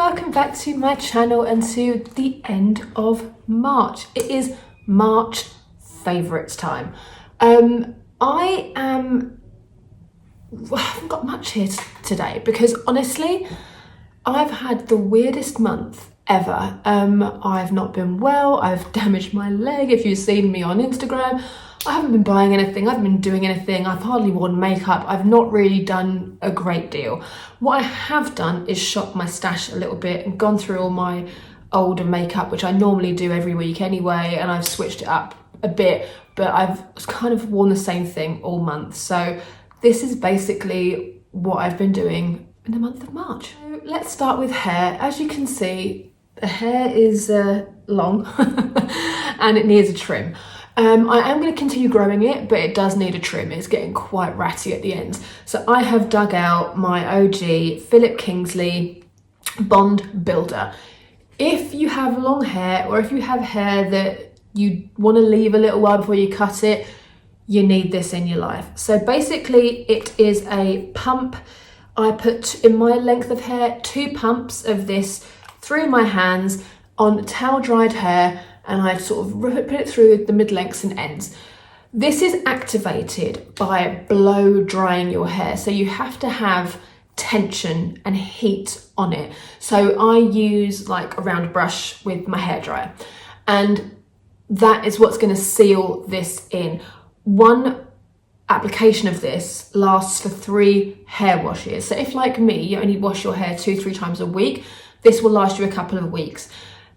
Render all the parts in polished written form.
welcome back to my channel and to the end of March. It is March Favourites time. I haven't got much here today because honestly, I've had the weirdest month ever. I've not been well, I've damaged my leg. If you've seen me on Instagram, I haven't been buying anything, I haven't been doing anything, I've hardly worn makeup, I've not really done a great deal. What I have done is shop my stash a little bit and gone through all my older makeup, which I normally do every week anyway, and I've switched it up a bit, but I've kind of worn the same thing all month. So this is basically what I've been doing in the month of March. So let's start with hair. As you can see, the hair is long and it needs a trim. I am going to continue growing it, but it does need a trim. It's getting quite ratty at the ends. So I have dug out my OG Philip Kingsley Bond Builder. If you have long hair, or if you have hair that you want to leave a little while before you cut it, you need this in your life. So basically it is a pump. I put in my length of hair 2 pumps of this through my hands on towel dried hair, and I sort of put it through the mid-lengths and ends. This is activated by blow drying your hair, so you have to have tension and heat on it. So I use like a round brush with my hairdryer, and that is what's going to seal this in. One application of this lasts for 3 hair washes. So if, like me, you only wash your hair 2-3 times a week, this will last you a couple of weeks.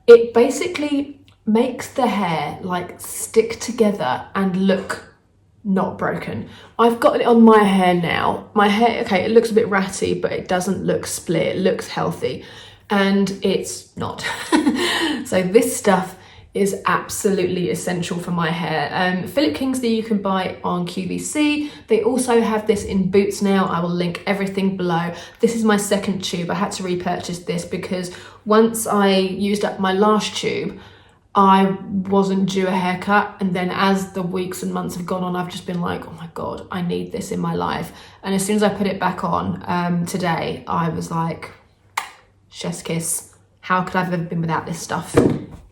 It basically makes the hair like stick together and look not broken. I've got it on my hair now. My hair, okay, it looks a bit ratty, but it doesn't look split, it looks healthy, and it's not. So this stuff is absolutely essential for my hair. Philip Kingsley you can buy on QVC. They also have this in Boots now. I will link everything below. This is my second tube. I had to repurchase this because once I used up my last tube, I wasn't due a haircut, and then as the weeks and months have gone on, I've just been like, oh my God, I need this in my life. And as soon as I put it back on today, I was like, chef's kiss. How could I have ever been without this stuff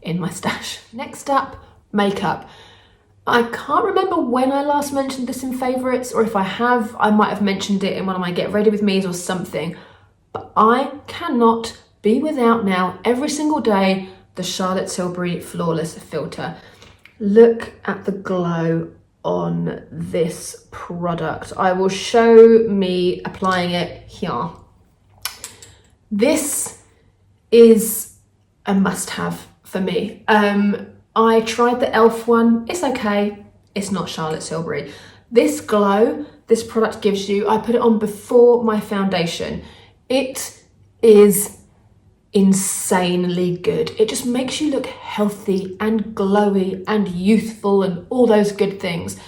in my stash? Next up, makeup. I can't remember when I last mentioned this in favourites, or if I have, I might have mentioned it in one of my Get Ready With Me's or something, but I cannot be without now every single day the Charlotte Tilbury Flawless Filter. Look at the glow on this product. I will show me applying it here. This is a must-have for me. I tried the e.l.f. one. It's okay. It's not Charlotte Tilbury. This glow this product gives you, I put it on before my foundation. It is insanely good. It just makes you look healthy and glowy and youthful and all those good things.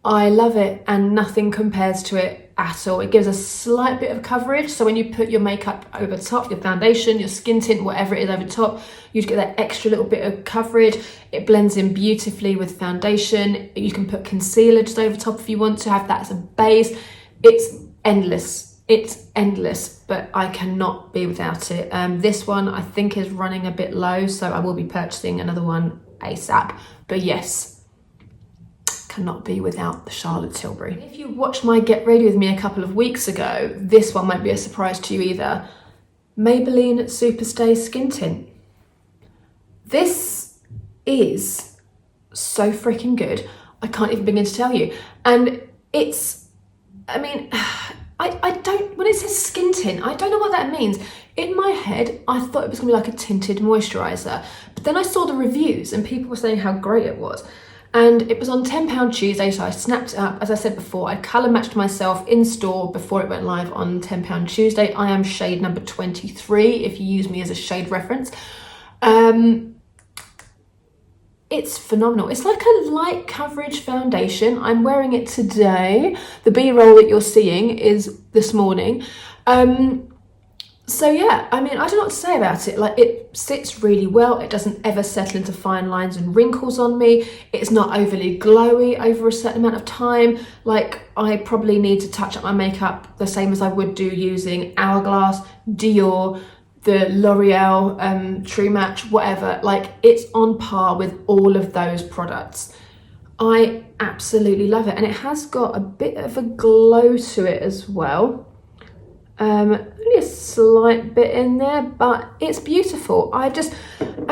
I love it, and nothing compares to it at all. It gives a slight bit of coverage, so when you put your makeup over top, your foundation, your skin tint, whatever it is over top, you get that extra little bit of coverage. It blends in beautifully with foundation. You can put concealer just over top if you want to have that as a base. It's endless. It's endless, but I cannot be without it. This one I think is running a bit low, so I will be purchasing another one ASAP. But yes, cannot be without the Charlotte Tilbury. If you watched my Get Ready With Me a couple of weeks ago, this one won't be a surprise to you either. Maybelline Superstay Skin Tint. This is so freaking good. I can't even begin to tell you. And it's, I mean, I don't, when it says skin tint, I don't know what that means. In my head, I thought it was gonna be like a tinted moisturizer, but then I saw the reviews and people were saying how great it was. And it was on £10 Tuesday, so I snapped it up. As I said before, I colour matched myself in store before it went live on £10 Tuesday. I am shade number 23, if you use me as a shade reference. It's phenomenal. It's like a light coverage foundation. I'm wearing it today. The B-roll that you're seeing is this morning. So yeah, I mean, I don't know what to say about it. Like, it sits really well. It doesn't ever settle into fine lines and wrinkles on me. It's not overly glowy over a certain amount of time. Like, I probably need to touch up my makeup the same as I would do using Hourglass, Dior, the L'Oreal True Match, whatever. Like, it's on par with all of those products. I absolutely love it, and it has got a bit of a glow to it as well. Only a slight bit in there, but it's beautiful. As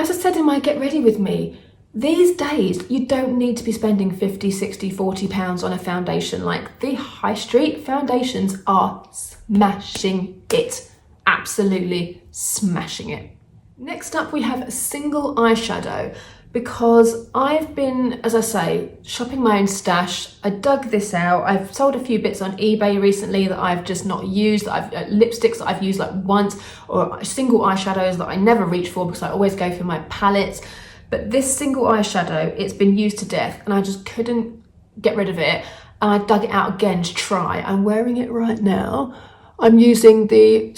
I said in my Get Ready With Me, these days you don't need to be spending 50, 60, 40 pounds on a foundation. Like, the high street foundations are smashing it. Absolutely smashing it. Next up, we have a single eyeshadow, because I've been, as I say, shopping my own stash. I dug this out. I've sold a few bits on eBay recently that I've just not used. Lipsticks that I've used like once, or single eyeshadows that I never reach for because I always go for my palettes. But this single eyeshadow, it's been used to death, and I just couldn't get rid of it. And I dug it out again to try. I'm wearing it right now. I'm using the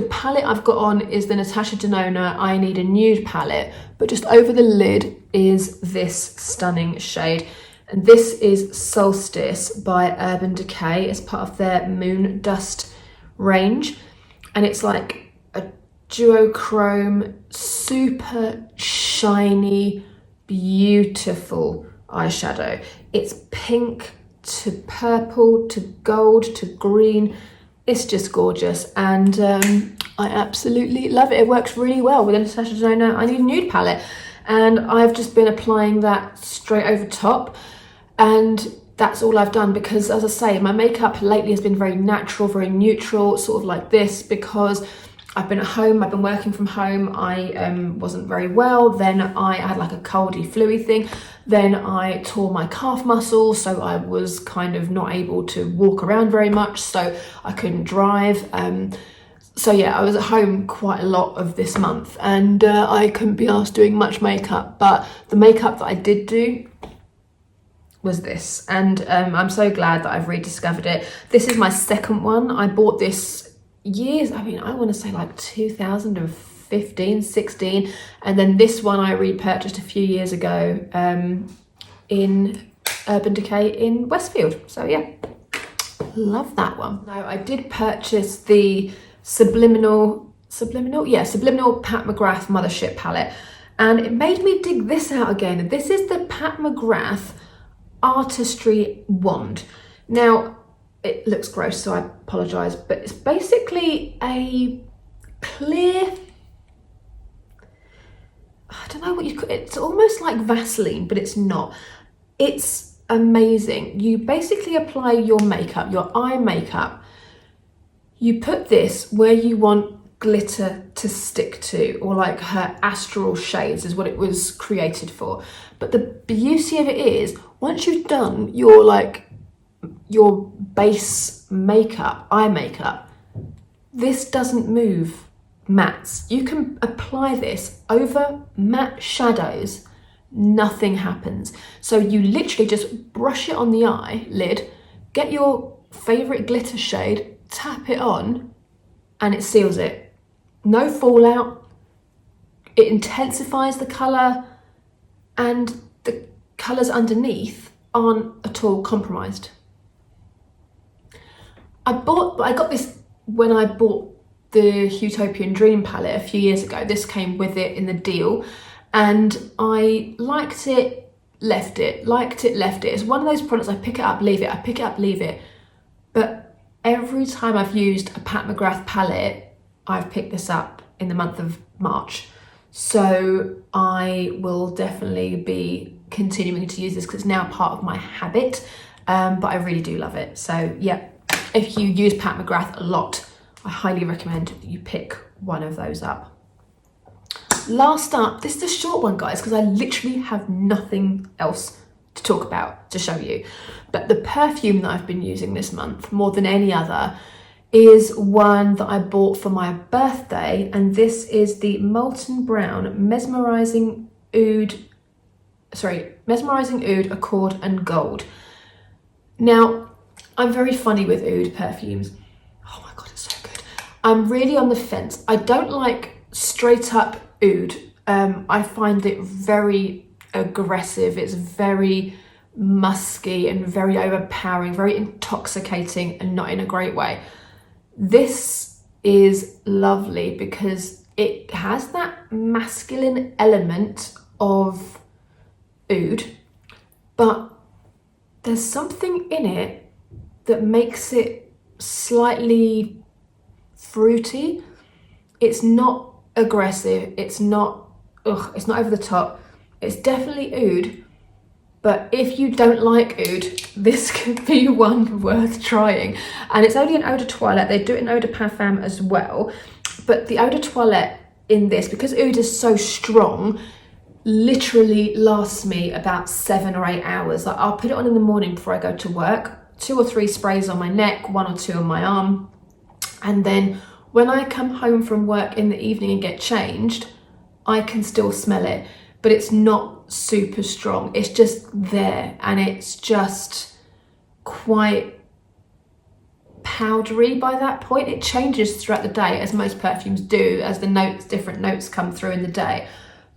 palette I've got on is the Natasha Denona I Need a Nude palette, but just over the lid is this stunning shade. And this is Solstice by Urban Decay. It's part of their Moon Dust range. And it's like a duochrome, super shiny, beautiful eyeshadow. It's pink to purple to gold to green. It's just gorgeous, and I absolutely love it. It works really well with the Natasha Denona I Need a Nude palette, and I've just been applying that straight over top, and that's all I've done, because, as I say, my makeup lately has been very natural, very neutral, sort of like this, because I've been at home, I've been working from home, I wasn't very well, then I had like a coldy fluey thing, then I tore my calf muscle, so I was kind of not able to walk around very much, so I couldn't drive. So yeah, I was at home quite a lot of this month, and I couldn't be asked doing much makeup, but the makeup that I did do was this, and I'm so glad that I've rediscovered it. This is my second one. I bought this years, I mean, I want to say like 2015, 16, and then this one I repurchased a few years ago in Urban Decay in Westfield. So yeah, love that one. Now, I did purchase the Subliminal Pat McGrath Mothership palette, and it made me dig this out again. This is the Pat McGrath Artistry wand. Now, it looks gross, so I apologise, but it's basically a clear, I don't know what you call it, it's almost like Vaseline, but it's not. It's amazing. You basically apply your makeup, your eye makeup, you put this where you want glitter to stick to, or like her astral shades is what it was created for. But the beauty of it is, once you've done your base makeup, eye makeup, this doesn't move mattes. You can apply this over matte shadows, nothing happens. So you literally just brush it on the eyelid, get your favorite glitter shade, tap it on, and it seals it. No fallout. It intensifies the color, and the colors underneath aren't at all compromised. I got this when I bought the Utopian Dream palette a few years ago. This came with it in the deal, and I liked it, left it, liked it, left it. It's one of those products I pick it up, leave it, I pick it up, leave it. But every time I've used a Pat McGrath palette, I've picked this up in the month of March. So I will definitely be continuing to use this because it's now part of my habit, but I really do love it. So yeah. If you use Pat McGrath a lot, I highly recommend that you pick one of those up. Last up, this is a short one, guys, because I literally have nothing else to talk about, to show you. But the perfume that I've been using this month, more than any other, is one that I bought for my birthday, and this is the Molton Brown Mesmerising Oud Accord and Gold. Now, I'm very funny with oud perfumes. Oh my God, it's so good. I'm really on the fence. I don't like straight up oud. I find it very aggressive. It's very musky and very overpowering, very intoxicating, and not in a great way. This is lovely because it has that masculine element of oud, but there's something in it that makes it slightly fruity. It's not aggressive, it's not over the top. It's definitely oud, but if you don't like oud, this could be one worth trying. And it's only an eau de toilette. They do it in eau de parfum as well, but the eau de toilette in this, because oud is so strong, literally lasts me about 7 or 8 hours. Like, I'll put it on in the morning before I go to work, 2 or 3 sprays on my neck, 1 or 2 on my arm, and then when I come home from work in the evening and get changed, I can still smell it, but it's not super strong. It's just there, and it's just quite powdery by that point. It changes throughout the day, as most perfumes do, as the different notes come through in the day.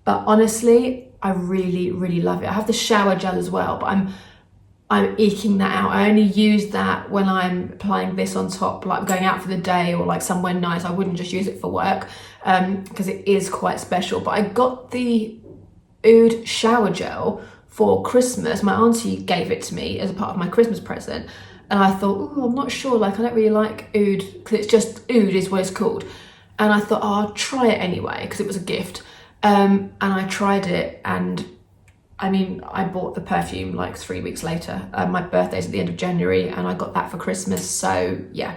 But honestly, I really, really love it. I have the shower gel as well, but I'm eking that out. I only use that when I'm applying this on top, like going out for the day or like somewhere nice. I wouldn't just use it for work because it is quite special. But I got the Oud shower gel for Christmas. My auntie gave it to me as a part of my Christmas present. And I thought, oh, I'm not sure, like I don't really like Oud, because it's just Oud is what it's called. And I thought, oh, I'll try it anyway, because it was a gift. And I tried it, and I mean, I bought the perfume like 3 weeks later. My birthday's at the end of January, and I got that for Christmas. So yeah,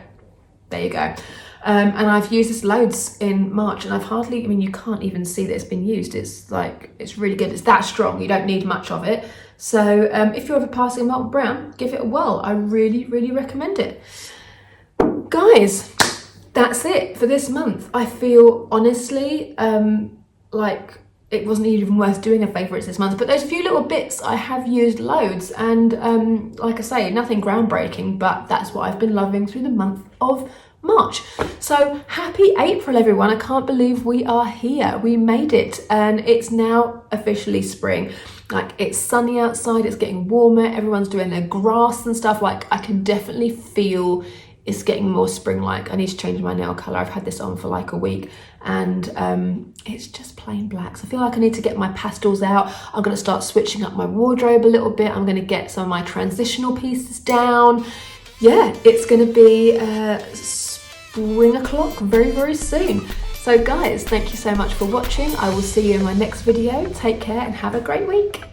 there you go. And I've used this loads in March, and I've hardly, I mean, you can't even see that it's been used. It's like, it's really good. It's that strong. You don't need much of it. So if you're ever passing Molton Brown, give it a whirl. I really, really recommend it. Guys, that's it for this month. I feel honestly like it wasn't even worth doing a favourites this month, but those few little bits I have used loads, and like I say, nothing groundbreaking, but that's what I've been loving through the month of March. So happy April, everyone. I can't believe we are here. We made it, and it's now officially spring. Like, it's sunny outside, it's getting warmer, everyone's doing their grass and stuff. Like, I can definitely feel it's getting more spring-like. I need to change my nail colour. I've had this on for like a week, and it's just plain black. So I feel like I need to get my pastels out. I'm going to start switching up my wardrobe a little bit. I'm going to get some of my transitional pieces down. Yeah, it's going to be spring o'clock very, very soon. So guys, thank you so much for watching. I will see you in my next video. Take care and have a great week.